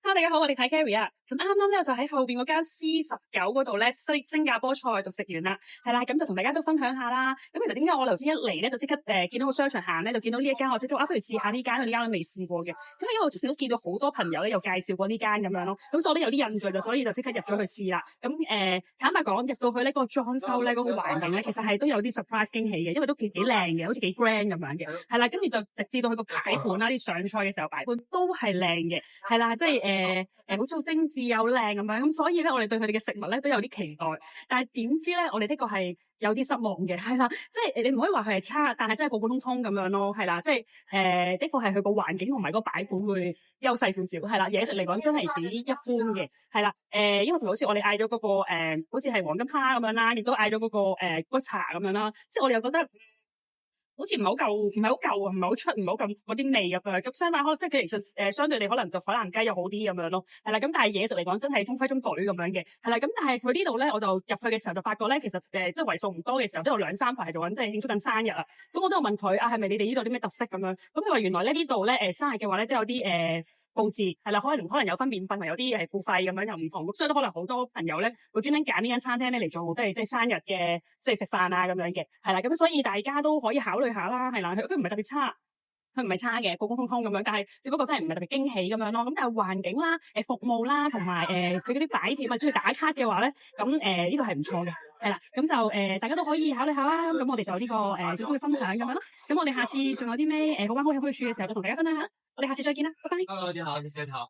Hello，大家好，我哋睇 Carrie 啊。咁啱啱咧就喺後邊嗰間 C19嗰度咧新加坡菜就食完啦，係啦，咁就同大家都分享下啦。咁其實點解我頭先一嚟咧就即刻見到個商場行咧就見到呢一間，我即刻不如試下呢間，因為呢間我都未試過嘅。咁因為我之前都見到好多朋友咧有介紹過呢間咁樣咯，咁所以我都有啲印象，所以就即刻入咗去試啦。咁坦白講，入到去呢嗰個裝修咧嗰個環境咧，其實係都有啲 surprise 驚喜嘅，因為都幾靚嘅，好似幾 grand 咁樣嘅，係啦。跟住就直至到佢個擺盤啦，啲上菜嘅時候擺盤都係靚嘅，係啦，即係好似好精緻又靚咁樣，咁所以咧我哋對佢哋嘅食物咧都有啲期待，但係點知咧我哋的確係有啲失望嘅，係啦，即係你唔可以話佢係差，但係真係普普通通咁樣咯，係啦，即係的確係佢個環境同埋個擺盤會優勢少少，係啦，嘢食嚟講真係只一般嘅，係啦，因為譬如好似我哋嗌咗嗰個好似係黃金蝦咁樣啦，亦都嗌咗嗰個骨茶咁樣啦，即係我哋又覺得好似唔係好夠，唔係好夠啊，唔係好出，唔係好咁嗰啲味咁樣。咁相反，即係其實相對地可能就海南雞又好啲咁樣咯。係啦，咁但係嘢食嚟講真係中規中矩咁樣嘅。係啦，咁但係佢呢度咧，我就入去嘅時候就發覺咧，其實即係為數唔多嘅時候都有2、3排係做緊，即係慶祝緊生日啊。咁我都有問佢啊，係咪你哋呢度啲咩特色咁樣？咁佢話原來咧呢度咧生日嘅話咧都有啲佈置係啦，可能有分免費同有啲付費咁樣又唔同，所以都可能好多朋友咧會專登揀呢間餐廳咧嚟做即係生日嘅即係食飯啊咁樣嘅，係啦，咁所以大家都可以考慮下啦，係啦，佢唔係特別差。佢唔係差嘅，普普通通咁樣，但係只不過真係唔係特別驚喜咁樣咯。咁但係環境啦、服務啦，同埋佢嗰啲擺貼啊，中意打卡嘅話咧，咁呢度係唔錯嘅，係啦。咁就大家都可以考慮下啦。咁我哋就有呢個少少嘅分享咁樣咯。咁我哋下次仲有啲咩好玩好有趣嘅時候，就同大家分享下。我哋下次再見啦，拜拜。Hello，你好，你好。